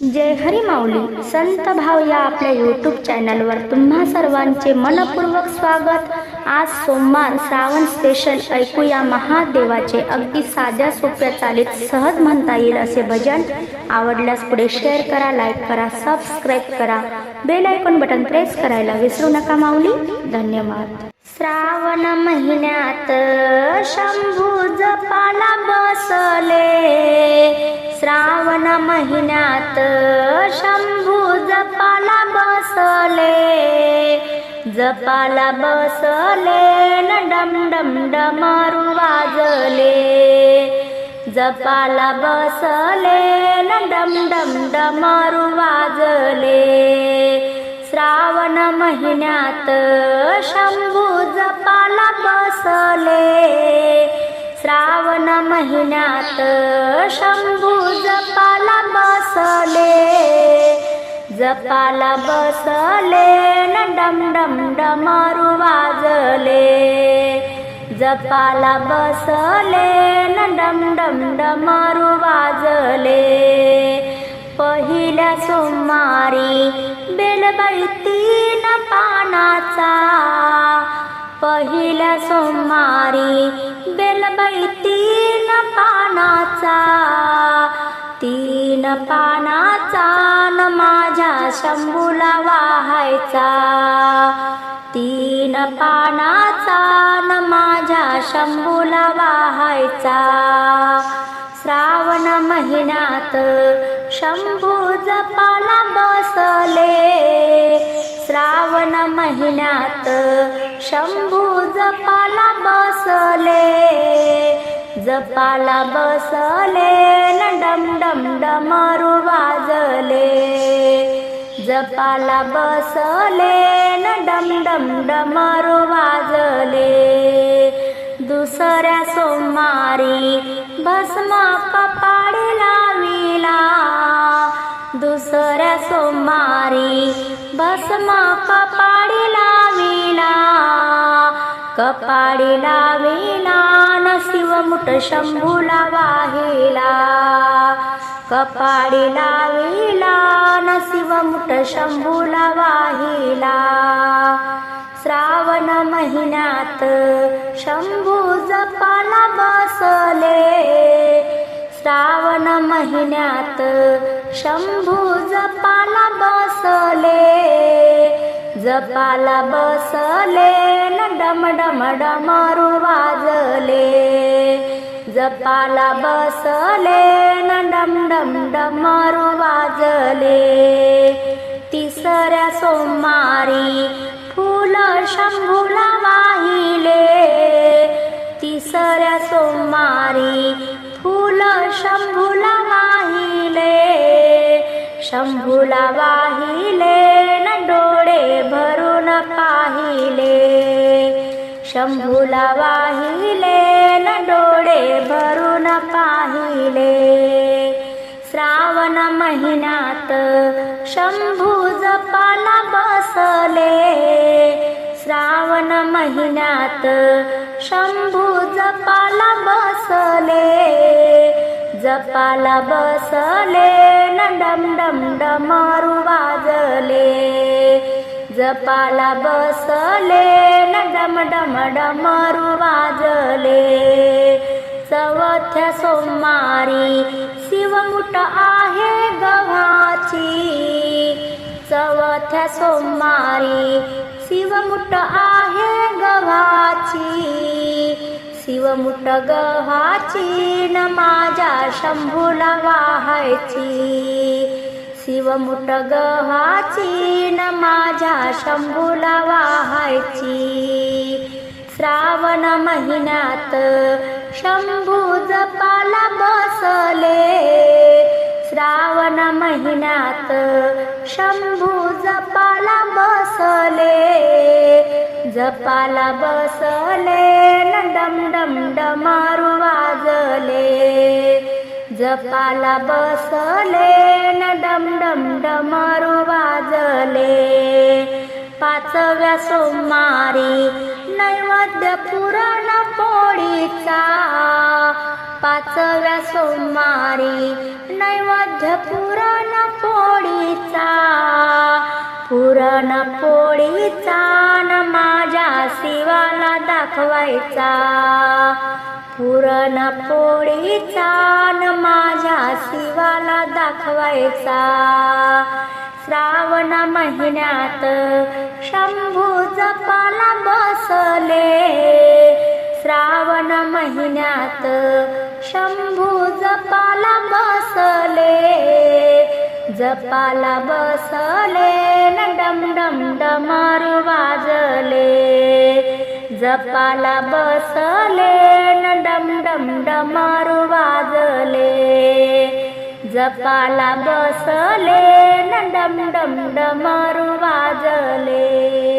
जय हरी माऊली संत भाव या आपल्या यूट्यूब चॅनलवर तुम्हा सर्वांचे मनपूर्वक स्वागत। आज सोमवार श्रावण स्पेशल ऐकूया महादेवाचे अगदी साध्या सोप्या चालीत सहज म्हणता येईल असे भजन। आवडल्यास पुढे शेअर करा, लाईक करा, सबस्क्राईब करा, बेल आयकॉन बटन प्रेस करायला विसरू नका माऊली। धन्यवाद। श्रावण महिन्यात शंभू जपाला बसले, श्रावण महिन्यात शंभू जपाला बसले, जपाला बसले न डम डम डमरू वाजले, जपाला बसले न डम डम डमरू वाजले। श्रावण महिन्यात शंभू जपाला बसले, श्रावण महिन्यात शंभू जपाला बसले, जपाला बसले न डम डम डमरू वाजले, जपाला बसले न डम डम डमरू वाजले। पहिल्या सोमवारी बेलबाई 3 पानाचा, पहिल्या सोमवारी बेलबाई 3 पानाचा, 3 पानाचा न माझ्या शंभूला वाहायचा, 3 पानाचा न माझ्या शंभूला वाहायचा। श्रावण महिन्यात शंभू जपाला बसले, श्रावण महिन्यात शंभू जपाला बसले, जपाला बसले न डम डम डमरू वाजले, जपाला बसले न डम डम डमरू वाजले। दुसऱ्या सोमवारी भस्म कपाळी लाविला, दुसऱ्या सोमवारी भस्म कपाळी लाविला, कपाळी लाविला न शिवमुठ शंभूला वाहिला, कपाळी लाविला न शिवमुठ शंभूला वाहिला। श्रावण महिन्यात शंभू जपाला बसले, श्रावण महिन्यात शंभू जपाला बसले, जपाला बसले न डम डम डमरू वाजले, जपाला बसले न डम डम डमरू वाजले। तिसऱ्या सोमवारी फूल शंभूला वाहिले, तिसऱ्या सोमवारी फूल शंभूला वाहिले, शंभूला वाहिले न डोळे भरून पाहिले, शंभूला वाहिले न डोळे भरून पाहिले। श्रावण महिन्यात शंभू जपाला बसले, श्रावण महिन्यात शंभू जपाला बसले, जपाला बसले न डम डम डमरू वाजले, जपाला बसले न डम डम डमरू वाजले। चौथ्या सोमवारी शिवमुठ आहे गव्हाची, चौथ्या सोमवारी शिवमुठ आहे गव्हाची, शिवमुठ गव्हाची न माझ्या शंभूला वाहायची, शिवमुठ गव्हाची न माझ्या शंभूला वाहायची। श्रावण महिन्यात शंभू जपाला बसले, श्रावण महिन्यात शंभू जपाला बसले, जपाला बसले न डम डम डमरू वाजले, जपाला बसले न डम डम डमरू वाजले। पाचव्या सोमवारी नैवेद्य पुरण पोळीचा, पाचव्या सोमवारी नैवेद्य पुरण पोळीचा, पुरणपोळीचा न माझ्या शिवाला दाखवायचा, पुरणपोळीचा न माझ्या शिवाला दाखवायचा. श्रावण महिन्यात शंभू जपाला बसले, श्रावण महिन्यात शंभू जपाला बसले, जपाला बसले न डम डम डमरू वाजले, जपाला बसले न डम डम डमरू वाजले, जपाला बसले न डम डम डमरू वाजले.